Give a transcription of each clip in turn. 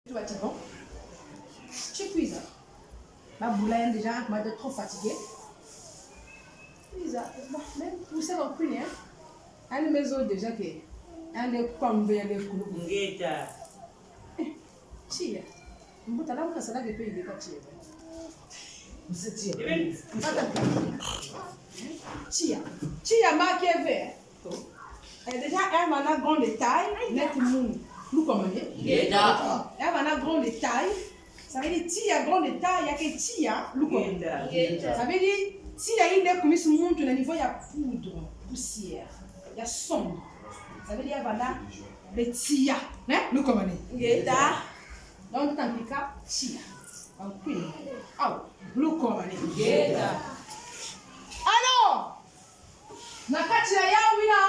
Tu vas dire bon. Tu cuises. Ma boulaye déjà, m'a été trop fatiguée. Cuise. Même pousser au prix, hein. Un maison déjà que. Un des combien de coups. Ngeta. Chia. Mbuta la mkasa la gepe ile chia. Msitie. Chia. Chia makeve. Déjà, elle a grand détail, net mou. Nous comment dire? Elle a grand détail. Ça veut dire tia grand détail, il y a que tia, nous comment dire? Ça veut dire tia il est comme ce monde au niveau il y a poudre, poussière, il y a sombre. Ça veut dire voilà les tia, hein? Nous comment dire? Donc tant pis cas tia. Ok. Ah, nous comment dire? Alors, nakati ya yawina.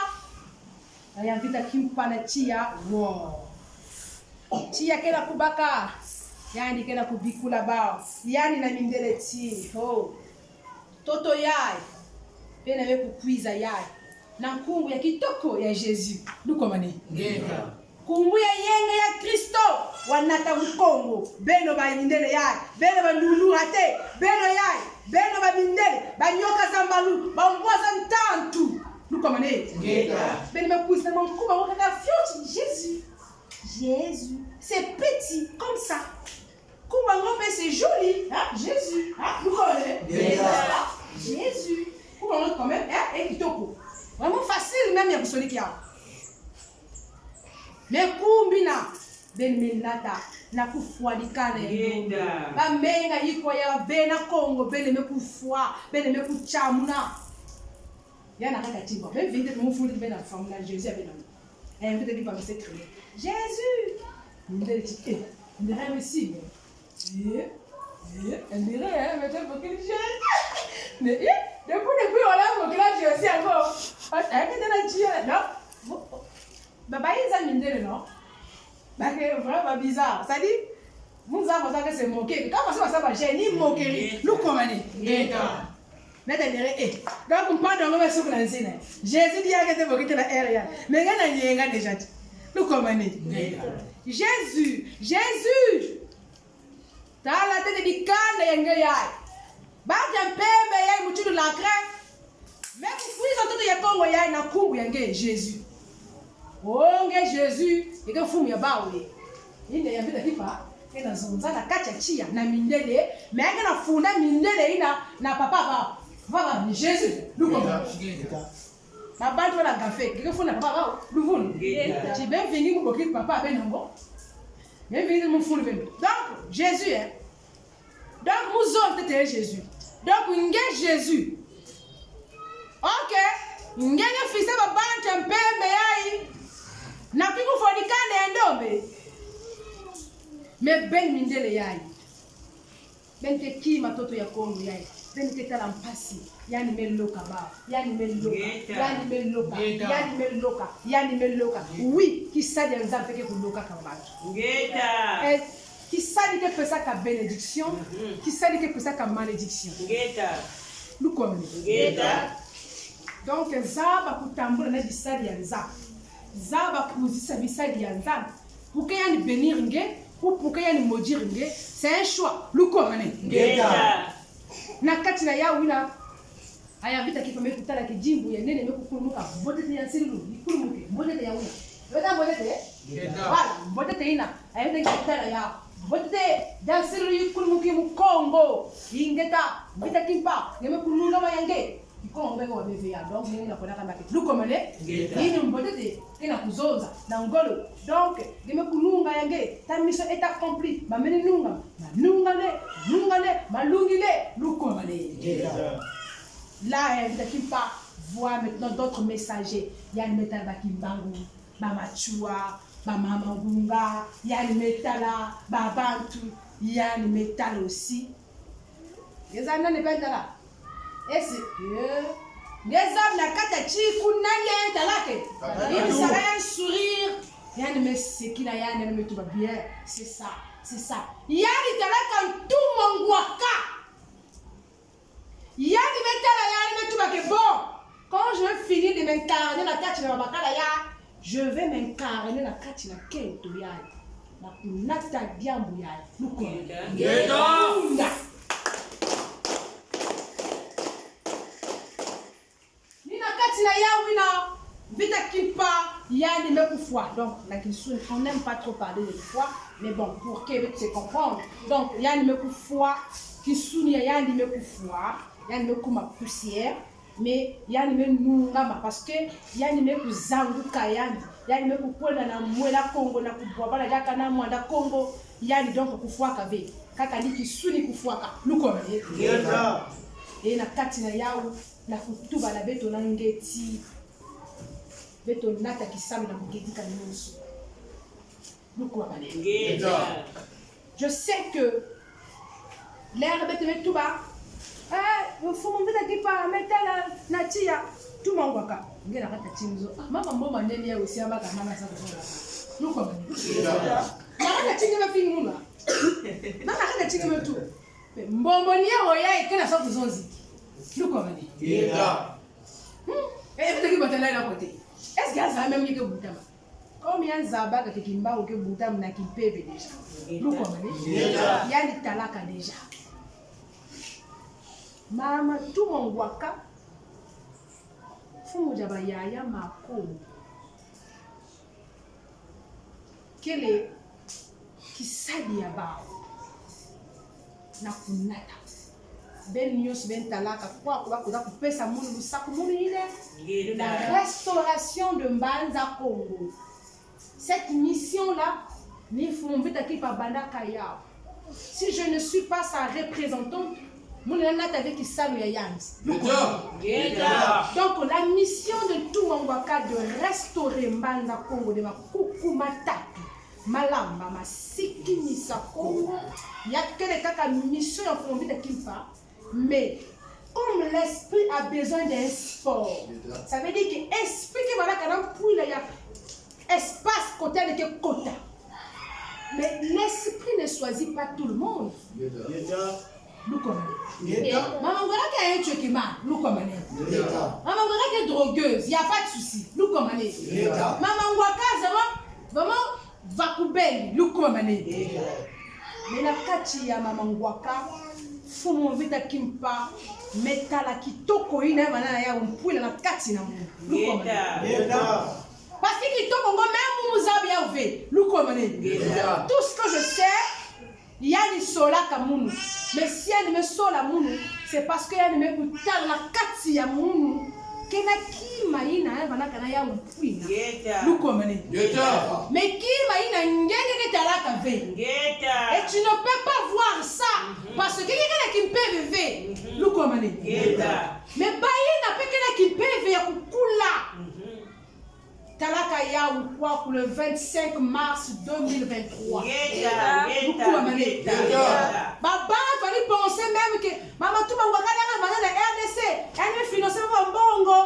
Ayambita kimpana chia wow. Chia kena kubaka. Yani kena kubikula bao. Yani na mindele ti. Oh. Toto yai. Pena we kukuiza yai. Na kungu ya kitoko ya Jésus. Luko mani. Ngeta. Kungu ya yenga ya Kristo. Wanata mkongo. Beno ba mindele yai. Beno ba ndulu ate. Beno yai. Beno ba mindele. Ba nyoka zambalu. Ba mboza ntantu. Nous comme on est. Ben me pousse mon cou, on regarde Jésus. Jésus, c'est petit comme ça. Comment on fait c'est joli, hein? Jésus, hein? Nous connaissons. Jésus. Comment on quand même, hein? Et kitoko. Vraiment facile même il y a celui qui a. Mais kumbina ben menata na kufwa dikane. Ba menga yiko ya bena Congo ben me kufwa, ben me kuchamuna. Il y a un arrêt même vite mon fou de la femme là Jésus avait nommé et peut-être qu'il va me s'écrire Jésus il me dit il me dirait aussi elle dirait mais t'as beaucoup de Jésus mais depuis on a beaucoup de Jésus encore elle était dans la Dieu non baba ils ont mis non bah que vraiment bizarre ça dit nous avons ça que c'est moqué quand ça va génie moquerie nous commander donc on parle de l'homme sur la scène. Jésus dit à que tu veux la air. Mais il y a déjà. Nous commençons. Jésus. T'as la tête de canne et un bah t'as pembe yai mutu la crème. Mais vous pouvez entendre Congo yai na kungu yange Jésus. Oh Jésus, et que fou ya bawe. Il n'y a pas de kipa. Et dans son zana kacha chia na mindele, mais il y a funda mindele na papa ba. Voilà, Jésus, nous comme ma bande la café, que font la papa, nous voulons. J'ai bien venu pour que papa ben non. Bien venu mon fou le donc Jésus hein. Donc nous autres c'était Jésus. Donc on gagne Jésus. OK. On gagne fils de papa un peu mais na piku folikane ndombe. Mais ben mindele yai. Ben te ki matoto ya Kongo yai. Ben te tala mpasi. Yani meloka ba. Yani meloka. Oui, qui ça des gens fait que kuloka kabatu. Et qui ça dit que peut ça ka bénédiction, qui ça dit que peut ça ka malédiction. Nous comme. Donc zaba kutambula na bisali ya nzaba. Zaba kuzisa bisali ya nzaba. Pour que yani bénir nge. Pour que yani maudire nge, c'est un choix. Lukomane. Na kati na ya wina. Aya vita kifame kutala kijimbu ya nene mekukuluka. Mbotete ya sirilu, ikuluke. Mbotete ya wina. Weta mbotete? Wala, mbotete ina. Aya vita kutala ya. Mbotete ya sirilu ikuluke mukongo. Ingeta, vita kimpa. Ngemekuluna mayange. Ikongo mbego wa bevea. Donc, nina kona kama kitu. Lukomane. Ini mbotete. Ina kuzoza. Na ngolo. Donc, geme kulunga yange, ta mission est accomplie. Ma meni nunga, malungile, lukomane. Là, il pas voir maintenant d'autres messagers. Il y a le métal bakimbangu, bamachua, bamamangunga, il y a le métal babantu, il y a le métal aussi. Les amis ne pas là. Et c'est les hommes la katachi kunanya talake. Il sera un sourire. Yani mais qui la yani me tout va bien, c'est ça. Yani talaka tout mon guaka. Yani metala yani me tout va que bon. Quand je vais finir de m'incarner la carte de ma bakala ya, je vais m'incarner la carte de la kento ya. na kunata diambu ya luko Ngeta. Nina kati na yawina vita kipa yani mekufwa. Donc la question, on n'aime pas trop parler de foi, mais bon, pour que tu comprendre. Donc yani mekufwa kisuni yani mekufwa yani mekuma poussière. Mais yani menungama parce que yani mekuzanguka yani mekukwenda na mwela Kongo na kubwabala jaka na mwanda Kongo yani donc kufuaka ve kaka ni kisuni kufuaka luko Ngeta. na kati na yao na kutuba na beto na ngeti beto nata kisamu na mugedika nyonso luko Ngeta. je sais que l'air beto metuba mfumo mbita kipa metala na tia tumangwaka ngena kata chimzo mama mboma ndeni ya usiamba kana na sasa kwa luko bani na chinge mafingi muna na kata chinge metu mbombo ni yao yai kana sasa zonzi luko bani Ngeta. Vita kipa tala na kote est-ce que ça même yeke butama combien zaba ka kikimba uke butama na kipeve deja luko bani Ngeta. yani talaka deja mama tumongwaka fumu jaba yaya mako kele kisadi ya bao na kunata ben nyos ben talaka kwa kuza kupesa munu lusaku munu ile la restauration de Mbanza Congo. Cette mission là ni fumu vita kipa bandaka yao. Si je ne suis pas sa représentante, donc la mission de tout Mongwaka de restaurer Mbanza Congo de ma kukumatatu malamba masiki nisa Congo ya kele kaka mission ya fombi de kimpa mais comme l'esprit a besoin d'un sport ça veut dire que esprit qui va là quand pour il y a espace côté de quota mais l'esprit ne choisit pas tout le monde. Look maman voilà qu'elle est tuée look maman voilà qu'elle est drogueuse, il n'y a pas de souci. Look maman maman voilà vraiment va couper look maman mais la kati ya maman waka faut mon vita kimpa metala kitoko ina manana ya mpwila na kati na look maman parce que kitoko ngo même muzabi ya ve look maman tout ce que je sais il y a ni sola kamunu mais si elle me sola munu c'est parce que elle me kutal la kati ya munu kena kima ina bana kana ya mpwina luko mane mais kima ina ngenge ke talaka ve et tu ne peux pas voir ça parce que quelqu'un qui peut vivre luko mane mais baina pekena qui peut vivre ya kukula talaka ya kwa le 25 mars 2023. Baba fallait penser même que maman tout mangwa kana na RDC, elle financé par bongo.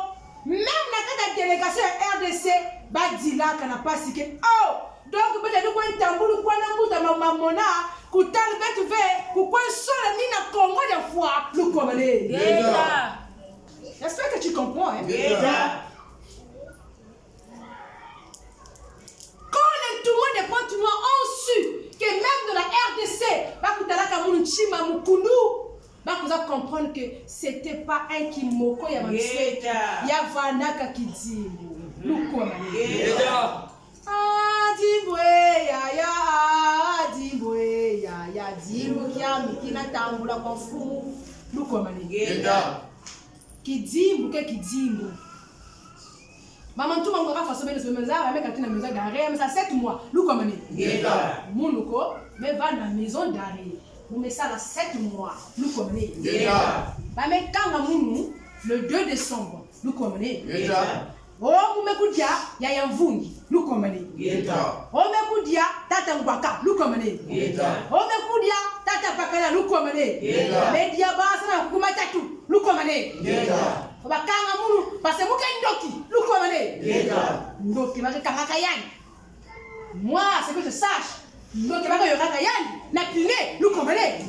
Même la délégation RDC ba dila kana pas que oh donc peut-être ko ntambulu kwa na muta mama mona kutal betu ve ku kwa sola ni na Congo de fois le commander. J'espère que tu comprends hein. Tout le monde est pratiquement su que même de la RDC, vous allez comprendre que c'était pas un Kimoko, il y a Vanaka qui dit maman tout mangora façon de se maison avec quand na maison d'arrêt mais ça 7 mois nous comme Monuko mais va dans la maison d'arrêt vous met ça là 7 mois nous comme ba mais quand munu le 2 décembre nous comme oh vous me kudia ya yamvungi nous comme oh me kudia tata ngwaka nous comme oh me kudia tata pakala nous comme mais dia ba sana kuma tatu nous comme bakanga munu parce que muka ndoki lukomane ndoki ba kanga kayani moi c'est que je sache ndoki ba yoka kayani na piné lukomane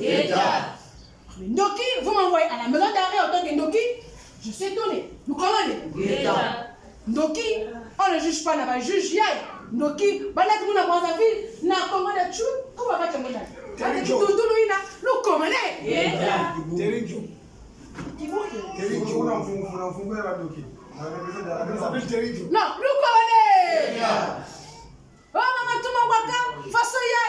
ndoki vous m'envoyez à la maison d'arrêt en tant que ndoki je sais donner lukomane ndoki on ne juge pas na ba juge yai Noki, banat muna mwanza ville, na Congo de Chou, comment va-t-il mon ami? Nous commandons. Non, nous commandons. Oh maman, tout mon waka, façoyé.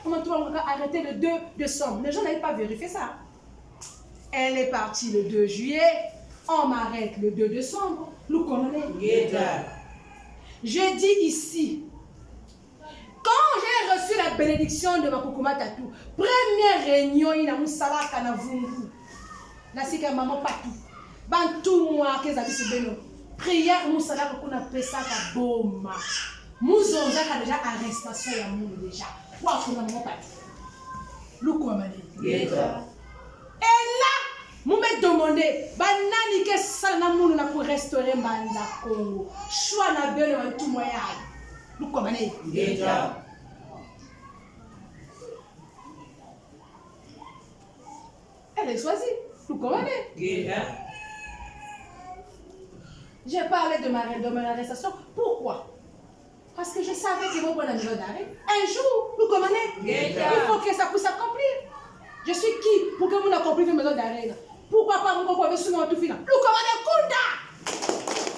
Maman, tout mon waka, arrêtez le 2 décembre. Les gens n'avaient pas vérifié ça. Elle est partie le 2 juillet. On m'arrête le 2 décembre. Nous commandons. Je dis ici. Quand j'ai reçu la bénédiction de ma Kokoma Tatou, première réunion, il y a un salak à Navungu. Nasika maman patou. Bantou moi, qu'est-ce que c'est beno. Prière, mon salak qu'on appelle ça la boma. Mouzon, j'ai déjà arrestation à mon déjà. Quoi qu'on a maman patou. Loukou amane. Et là, vous me demandez, banani que ça n'a moun na pour restaurer Manda Congo. Choix na beno tout moyen. Nous commandons. Elle est choisie. Nous commandons. J'ai parlé de mon arrestation. Pourquoi? Parce que je savais qu'ils vont prendre la maison d'arrêt. Un jour, nous commandons. Il faut que ça puisse s'accomplir. Je suis qui pour que vous n'accomplissiez une maison d'arrêt? Pourquoi pas vous comprenez sur tout final? Nous commandons Kunda.